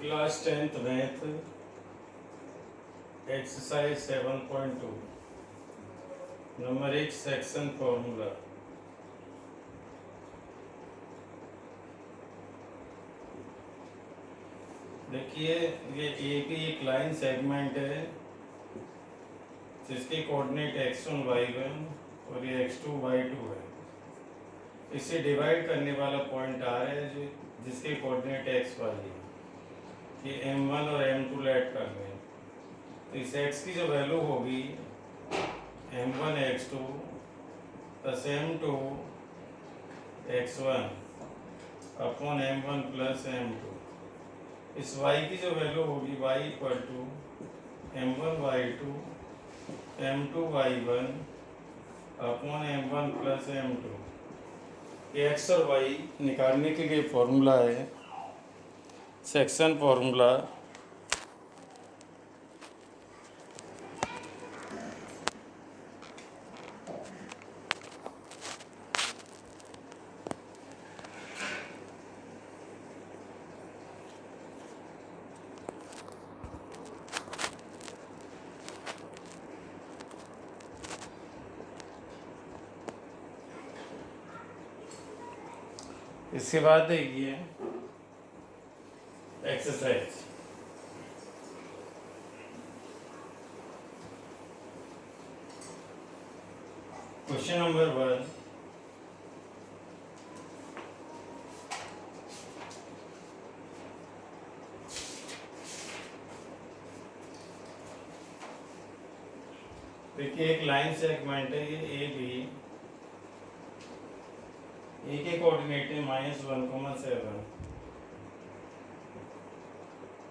Class 10th math exercise 7.2 numeric section formula. देखिए ये ए की एक लाइन सेगमेंट है जिसके कोऑर्डिनेट x1 y1 और ये x2 y2 है। इसे डिवाइड करने वाला पॉइंट R है जिसके कोऑर्डिनेट x y है। ये m1 और m2 ऐड कर लें तो इस x की जो वैल्यू होगी m1 x2 plus m2 x1 upon m1 plus m2। इस y की जो वैल्यू होगी y equal to m1 y2 m2 y1 upon m1 plus m2। ये x और y निकालने के लिए फॉर्मूला है सेक्शन फॉर्मूला। इसके बाद देखिए एक्सरसाइज। क्वेश्चन नंबर 1, देखिए एक लाइन सेगमेंट है ये ए बी। ए के कोऑर्डिनेट है -1,7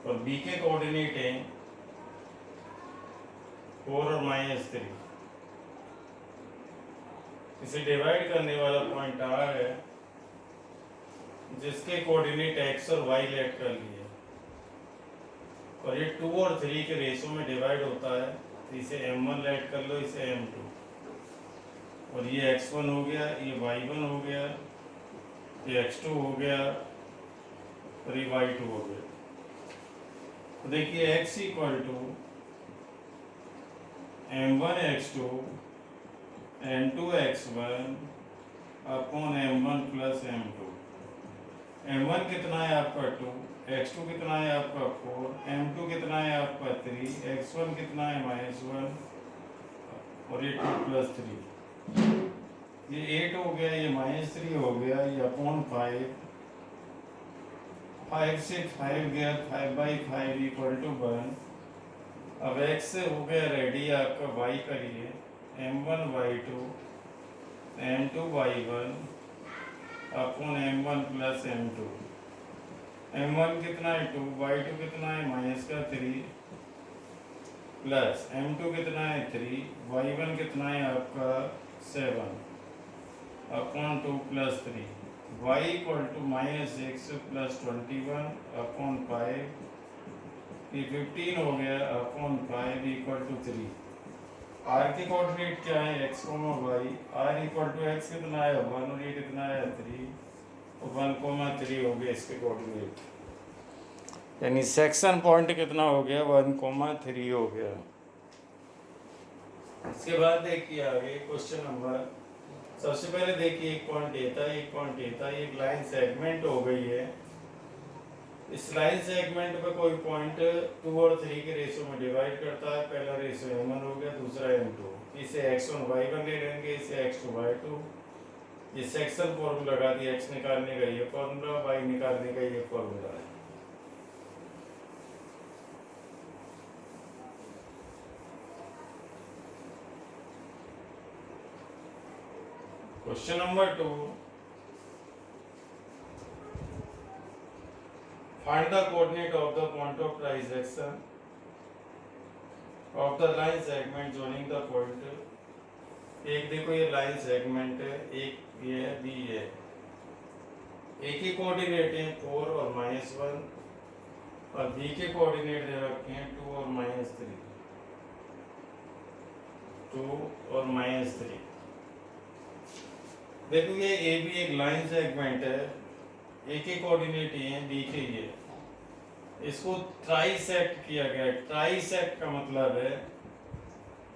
और बी के कोऑर्डिनेट है 4 और -3। इसे डिवाइड करने वाला पॉइंट R है जिसके कोऑर्डिनेट x और y लेट कर लिए और ये 2 और 3 के रेशो में डिवाइड होता है तो इसे m1 लेट कर लो, इसे m2 और ये x1 हो गया, ये y1 हो गया, ये x2 हो गया और ये y2 हो गया। तो देखिए x equal to m1 x2 m2 x1 upon m1 plus m2। m1 कितना है आपका 2, x2 कितना है आपका 4, m2 कितना है आपका 3, x1 कितना है -1 और ये 2 प्लस 3। ये 8 हो गया, ये -3 हो गया, ये अपॉन 5। 5 से 5 गया, 5/5 इक्वल टू 1। अब x से हो गया रेडी आपका y करिए m1 y2 m2 y1 upon m1 plus m2। m1 कितना है 2, y2 कितना है -3 प्लस m2 कितना है 3, y1 कितना है आपका 7 upon 2 plus 3। y equal to -6 plus 21 upon 5। ये 15 हो गया अपॉन 5 इक्वल टू 3। r के कोऑर्डिनेट क्या है x, y। r equal to x कितना है 1 और ये कितना है 3 तो 1,3 हो गया इसके कोऑर्डिनेट। यानी सेक्शन पॉइंट कितना हो गया 1,3 हो गया। इसके बाद देखिए आगे क्वेश्चन नंबर। सबसे पहले देखिए एक पॉइंट ए था, एक पॉइंट ए था, एक लाइन सेगमेंट हो गई है। इस लाइन सेगमेंट पे कोई पॉइंट 2 और 3 के रेशो में डिवाइड करता है। पहला रेशो m1 हो गया, दूसरा m2। इसे x1 y1 ले लेंगे, इसे x2 y2। ये सेक्शन फॉर्मूला लगा दिया, x निकालने का ये फॉर्मूला, y निकालने का ये फॉर्मूला है। Question number 2, find the coordinate of the point of trisection of the line segment joining the point। एक देखो ये लाइन सेगमेंट है, एक ये है बी है। ए के कोऑर्डिनेट हैं 4 और -1 और बी के कोऑर्डिनेट दे रखे हैं 2 और -3, 2 और -3। देखो ये ए भी एक लाइन सेगमेंट है, ए के कोऑर्डिनेट ये हैं, बी के ये। इसको ट्राइसेक्ट किया गया। ट्राइसेक्ट का मतलब है,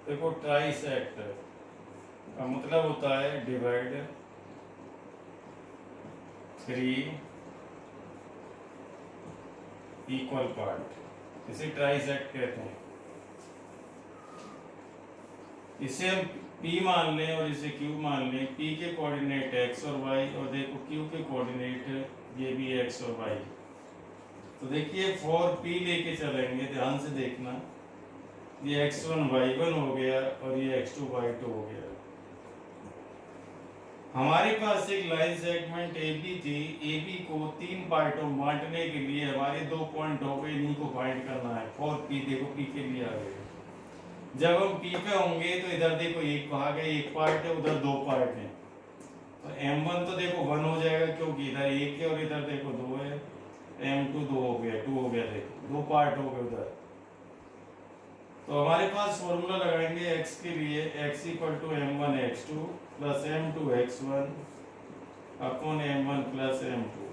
देखो ट्राइसेक्ट का मतलब होता है डिवाइड 3 इक्वल पार्ट, इसे ट्राइसेक्ट कहते हैं। इसे हम P मान लें और इसे Q मान लें। P के कोऑर्डिनेट x और y, और देखो Q के कोऑर्डिनेट ये भी x और y। तो देखिए फॉर P लेके चलेंगे, ध्यान से देखना, ये x1 y1 हो गया और ये x2 y2 हो गया। हमारे पास एक लाइन सेगमेंट AB थी। AB को 3 पार्टों में बांटने के लिए हमारे 2 पॉइंट हो गए, इन्हीं को फाइंड करना है। फॉर P, देखो P के लिए आ गए। जब हम P पे होंगे तो इधर देखो एक भाग है, एक पार्ट है, उधर 2 पार्ट है। तो M1 तो देखो 1 हो जाएगा क्योंकि इधर 1 है और इधर देखो 2 है। M2 2 हो गया, 2 हो गया, देखो 2 पार्ट हो गए उधर। तो हमारे पास फॉर्मूला लगाएंगे x के लिए, x equal to m1 x2 plus m2 x1 upon m1 plus m2।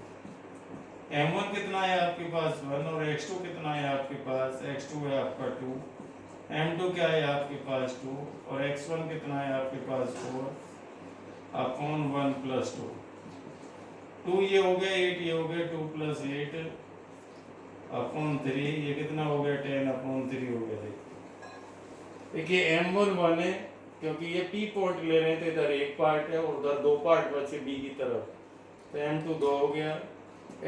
m1 कितना है आपके पास 1 और x2 कितना है आपके पास, x2 है आपका 2, m2 क्या है आपके पास 2 और x1 कितना है आपके पास 4 अपॉन 1 प्लस 2। 2 ये हो गया 8, ये हो गया 2 प्लस 8 अपॉन 3, ये कितना हो गया 10 अपॉन 3 हो गया। देखिए M1 1 है क्योंकि ये P पॉइंट ले रहे हैं, तो इधर एक पार्ट है और उधर 2 पार्ट बचे B की तरफ। तो M2 2 हो गया।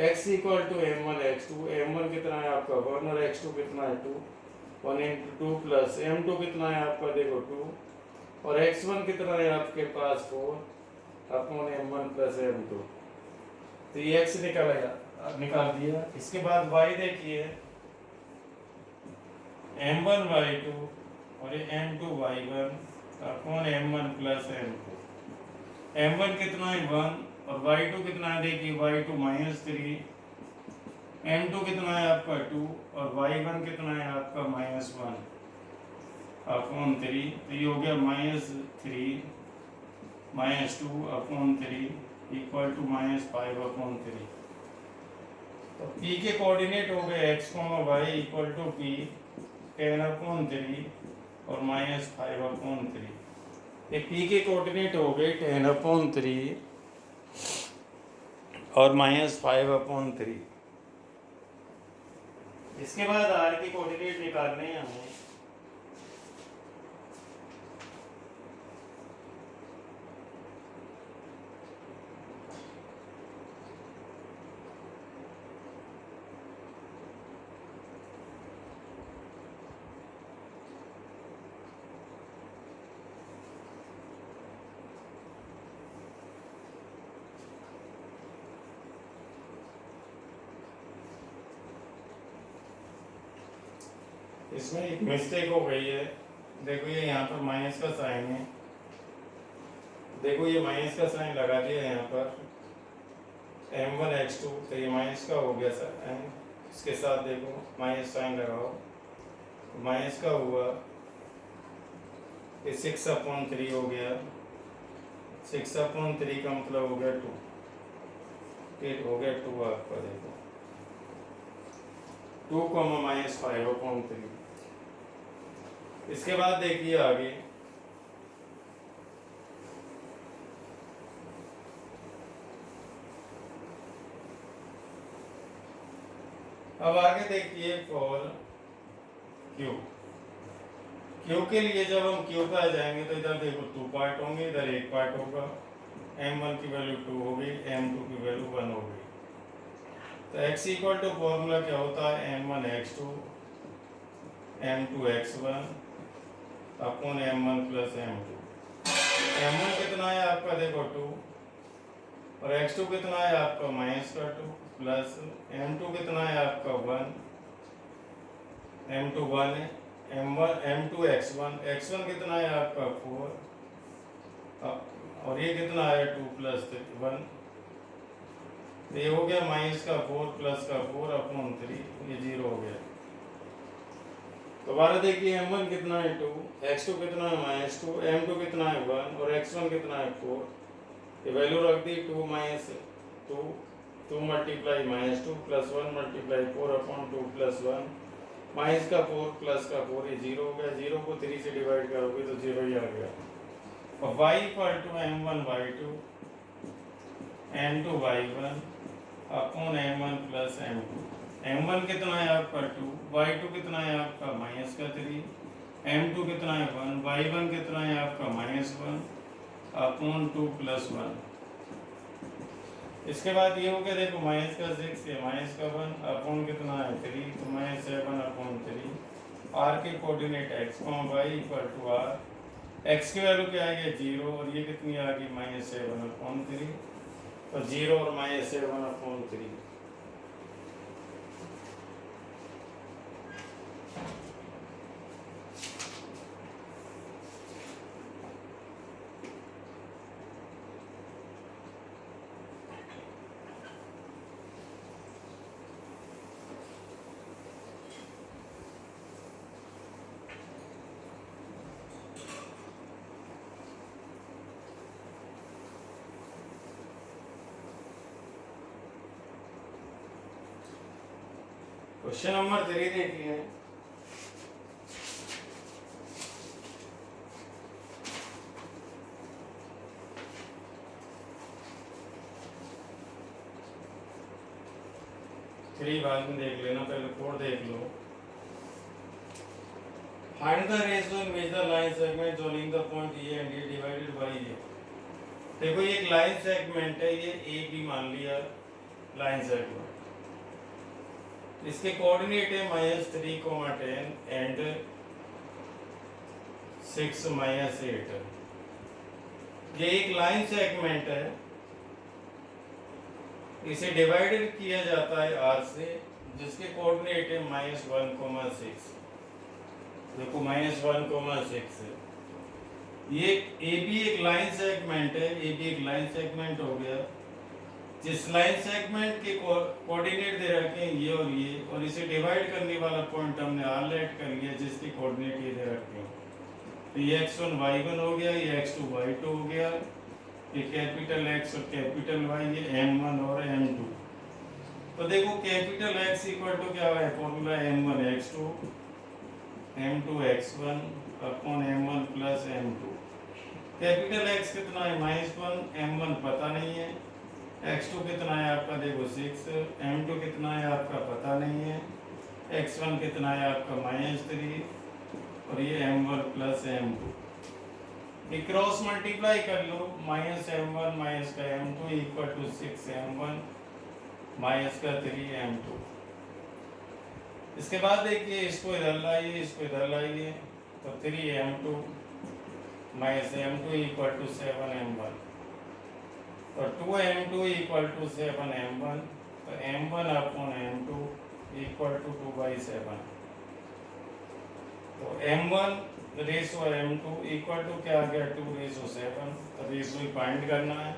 x equal to M1 x2, M1 कितना है आपका 1 और x2 कितना है 2, 1 इंटू 2 प्लस M2 कितना है आपका देखो 2 और x1 कितना है आपके पास 4 अपॉन M1 प्लस M2। तो ये x निकाल दिया। इसके बाद y देखिए, M1 y2 और ये M2 y1 upon M1 plus M2। M1 कितना है 1 और y2 कितना है देखिए y2 माइनस 3, M2 कितना है आपका 2 और y1 कितना है आपका माइनस 1 अपॉन 3। तो ये हो गया minus 3 minus 2 upon 3 equal to minus 5 upon 3। तो P के कोऑर्डिनेट हो गए x, y equal to P 10 upon 3 और माइनस 5 अपॉन 3। ये P के कोऑर्डिनेट हो गए 10 अपॉन 3 और माइनस 5 अपॉन 3। इसके बाद R के कोऑर्डिनेट निकालने हैं हमें। इसमें एक मिस्टेक हो गई है। देखो ये यहाँ पर माइनस का साइन है, देखो ये माइनस का साइन लगा दिया यहाँ पर M1 x2, तो ये माइनस का हो गया साइन। इसके साथ देखो माइनस साइन लगाओ, माइनस का हुआ, ये 6 अपॉन 3 हो गया। 6 अपॉन 3 का मतलब हो गया 2, फिर हो गया 2 आपका देखो 2 को माइनस 5 अपॉन 3। इसके बाद देखिए आगे, अब आगे देखिए फॉर Q के लिए जब हम Q पे आ जाएंगे तो इधर देखो 2 पार्ट होंगे, इधर एक पार्ट होगा। M1 की वैल्यू 2 हो गई, M2 की वैल्यू 1 हो गई। तो x इक्वल टू फॉर्मूला क्या होता है M1 x2 M2 x1 upon M1 plus M2। M1 कितना है आपका देखो 2 और x2 कितना है आपका माइनस का 2 प्लस M2 कितना है आपका 1, M2 1 है, M2 x1 कितना है आपका 4 और ये कितना है 2 प्लस 1। तो ये हो गया माइनस का 4 प्लस का 4 अपॉन 3, ये 0 हो गया। दोबारा देखिए M1 कितना है 2, x2 कितना है माइनस 2, M2 कितना है 1 और x1 कितना है 4। ये वैल्यू रख दी 2 minus 2 2 multiply -2 plus 1 multiply 4/2 plus 1 minus का 4 प्लस का 4, ये 0 हो गया। 0 को 3 से डिवाइड करोगे तो 0 ही आ गया। और y equal to m1/2 m2/1 upon m1 plus m2। m1 कितना है आपका 2, y2 कितना है आपका -3, m2 कितना है 1, y1 कितना है आपका -1 अपॉन 2 प्लस 1। इसके बाद ये हो गया, देखो -6 है -1 अपॉन कितना है 3, तो -7 अपॉन 3। r के coordinate x, y equal to r। x की वैल्यू क्या आ गया 0, और ये कितनी आ गई -7 अपॉन 3, तो 0 और -7 अपॉन 3। क्वेश्चन नंबर 3 देखिए। थ्री बाद में देख लेना, पहले 4 देख लो। Find the ratio in which the line segment joining the point A and A divided by A। देखो ये एक लाइन सेगमेंट है, ये ए बी मान लिया लाइन सेगमेंट। इसके कोऑर्डिनेट है -3, 10 एंड 6, -8। ये एक लाइन सेगमेंट है, इसे डिवाइडेड किया जाता है r से, जिसके कोऑर्डिनेट है -1, 6। देखो -1, 6 है। ये ए बी एक लाइन सेगमेंट है, ए बी एक लाइन सेगमेंट हो गया। जिस लाइन सेगमेंट के कोऑर्डिनेट दे रखे हैं ये, और इसे डिवाइड करने वाला पॉइंट हमने r लेट कर लिया, जिसके कोऑर्डिनेट ये दे रखे हैं। तो ये x1 y1 हो गया, ये x2 y2 हो गया, ये कैपिटल X और कैपिटल Y, ये m1 और m2। तो देखो कैपिटल X इक्वल टू क्या है, formula m1 x2 m2 x1 upon m1 plus m2। Capital X कितना है -1, m1 पता नहीं है, x2 कितना है आपका देखो 6, m2 कितना है आपका पता नहीं है, x1 कितना है आपका -3, और ये m1 प्लस m2। ये क्रॉस मल्टीप्लाई कर लो, -m1 माइनस का m2 equal to 6m1 minus का 3m2। इसके बाद देखिए इसको इधर लाइए, इसको इधर लाइए, तो 3m2 minus m2 equal to 7m1, तो 2m2 इक्वल टू 7m1, तो m1 upon m2 equal to 2/7। तो m1 ratio m2 equal to क्या आ गया 2/7। तो रेशो ही फाइंड करना है,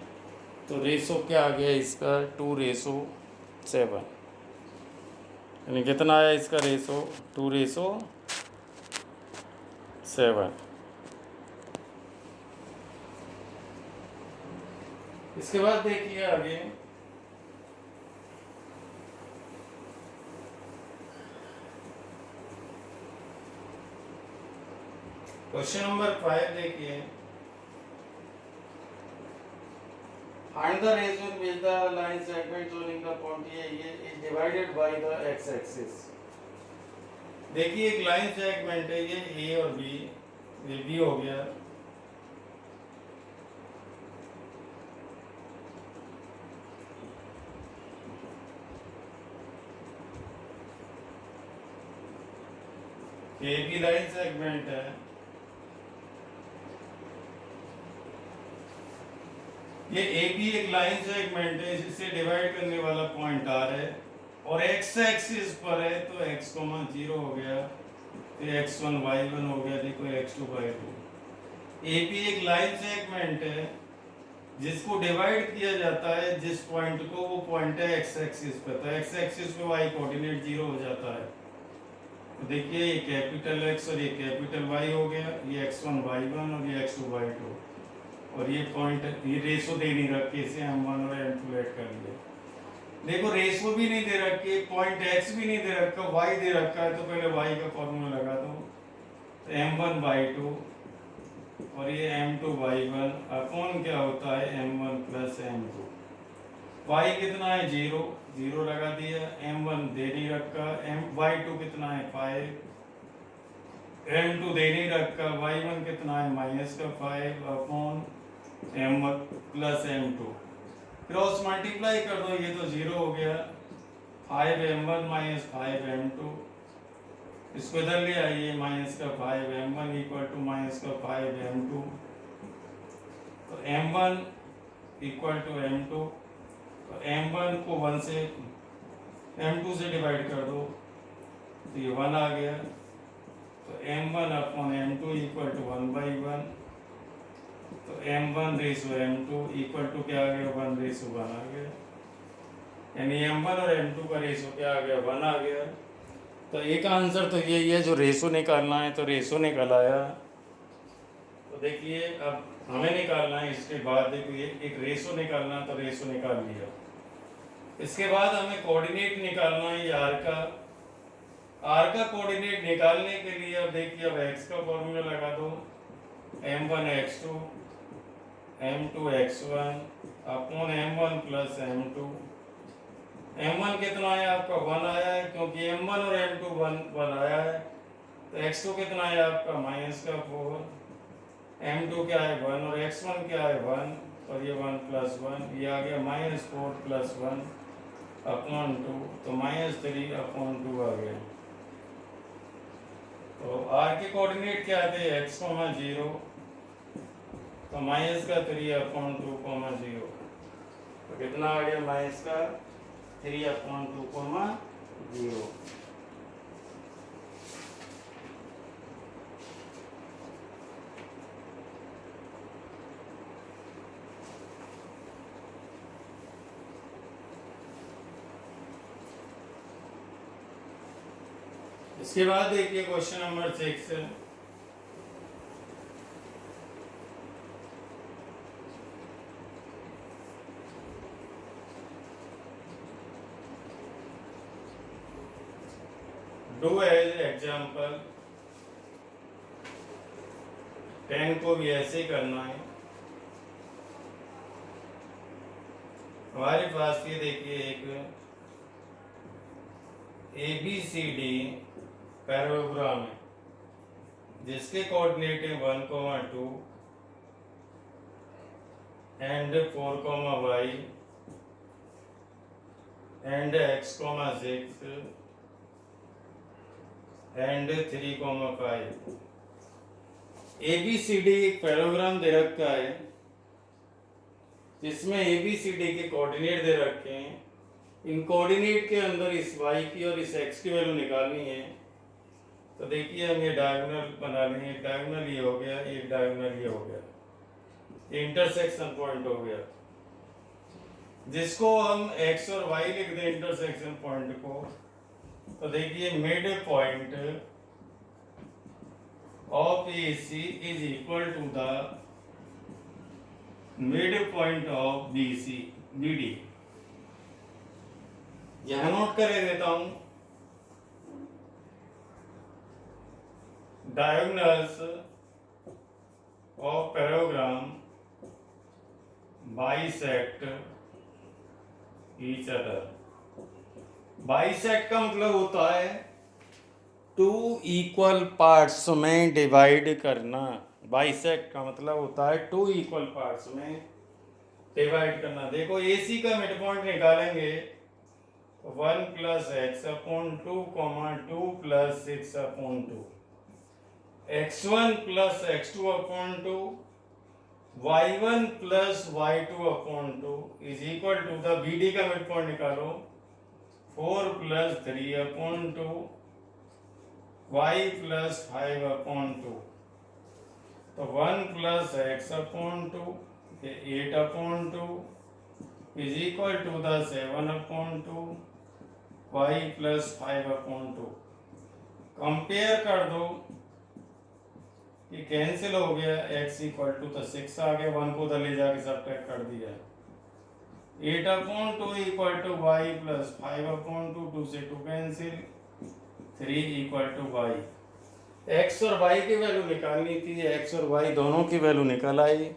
तो रेशो क्या आ गया इसका 2/7, यानी कितना आया इसका रेशो 2/7। इसके बाद देखिए आगे, क्वेश्चन नंबर 5 देखिए। Find the ratio in which the line segment joining the point A is divided by the x axis. देखिए एक लाइन सेगमेंट है, ये A और B, ये B हो गया, ये भी लाइन सेगमेंट है, ये ए बी एक लाइन सेगमेंट है, जिससे डिवाइड करने वाला पॉइंट R है, और x एक्सिस पर है, तो x, 0 हो गया, ये x1 y1 हो गया, देखो x2 y2। ए बी एक लाइन सेगमेंट है, जिसको डिवाइड किया जाता है जिस पॉइंट को, वो पॉइंट है x एक्सिस पे, तो x एक्सिस पे y कोऑर्डिनेट 0 हो जाता है। तो देखिए ये कैपिटल X और ये कैपिटल Y हो गया, ये x1 y1 और ये x2 y2, और ये पॉइंट, ये रेशो दे नहीं रखी, इसे हम 1 और m2 ऐड कर लिए। देखो रेशो भी नहीं दे रखी, पॉइंट एक्स भी नहीं दे रखा, वाई दे रखा है, तो पहले वाई का फॉर्मूला लगा दो। तो m1/2 और ये m2/1 अपॉन क्या होता है m1 प्लस m2। y कितना है 0, 0 लगा दिया। m1 दे नहीं रखा, y2 कितना है 5, m2 दे नहीं रखा, y1 कितना है -5 upon m1 plus m2। Cross multiply कर दो, ये तो 0 हो गया। 5m1 -5m2, इसको इधर ले आइए, -5m1 इक्वल टू -5m2। तो m1 इक्वल टू m2, तो m1 को 1 से m2 से डिवाइड कर दो, तो ये 1 आ गया। तो m1 upon m2 equal to 1/1। तो m1 ratio m2 equal to क्या आ गया 1 रेशो 1 आ गया, यानी m1 और m2 का रेशो क्या आ गया 1 आ गया। तो एक आंसर तो यही है, जो रेशो निकालना है तो रेशो निकल आया। तो देखिए अब हमें निकालना है, इसके बाद देखिए एक रेशो निकालना है तो रेशो निकाल लिया। इसके बाद हमें कोऑर्डिनेट निकालना है आर का। आर का कोऑर्डिनेट निकालने के लिए अब देखिए, अब एक्स का फॉर्मूला लगा दो, m1 x2 m2 x1 upon m1 plus m2। m1 कितना है आपका 1 आया है, क्योंकि m1 और m2 1 आया है। तो x2 कितना है आपका -4, m2 क्या है 1 और x1 क्या है 1 और ये 1 प्लस 1, ये आ गया -4 प्लस 1 अपॉन 2, तो -3 अपॉन 2 आ गया। तो r के कोऑर्डिनेट क्या थे x, 0, तो -3 अपॉन 2, 0, तो कितना आ गया -3 अपॉन 2, 0। इसके बाद देखिए question number 6। Do as example 10 को भी ऐसे ही करना है। हमारे पास ये देखिए एक ABCD पैराग्राम है, जिसके कोऑर्डिनेट है 1, 2 and 4, y and x, 6 and 3, 5। ABCD एक पैराग्राम दे रखा है, जिसमें ABCD के कोऑर्डिनेट दे रखे हैं। इन कोऑर्डिनेट के अंदर इस y की और इस x की वैल्यू निकालनी है। तो देखिए हम ये डायगोनल बना लेंगे, एक डायगोनल ये हो गया, एक डायगोनल ये हो गया, इंटरसेक्शन पॉइंट हो गया, जिसको हम x और y लिख दें इंटरसेक्शन पॉइंट को। तो देखिए mid point of AC is equal to the mid point of BD। यहां नोट कर देता हूं, diagonals of parallelogram bisect each other। bisect का मतलब होता है 2 इक्वल पार्ट्स में डिवाइड करना। bisect का मतलब होता है 2 इक्वल पार्ट्स में डिवाइड करना। देखो AC का मिड पॉइंट निकालेंगे तो 1 + x upon 2, 2 + 6 upon 2, x1 + x2 upon 2, y1 + y2 upon 2 is equal to the BD का मिड पॉइंट निकालो 4 + 3 अपॉन 2, y + 5 अपॉन 2, तो 1 + x upon 2 8 upon 2 is equal to the 7 upon 2, y + 5 upon 2। Compare कर दो, ये cancel हो गया, x equal to तो 6 आ गया, 1 को उधर ले जाके सब्ट्रैक्ट कर दिया, 8/2 इक्वल टू वाई प्लस 5/2, 2 से 2 cancel, 3 equal to y. X और वाई की वैल्यू निकालनी थी, एक्स और वाई दोनों की वैल्यू निकल आई,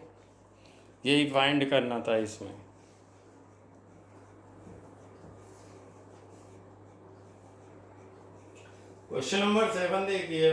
यही फाइंड करना था इसमें। क्वेश्चन नंबर 7 देखिए,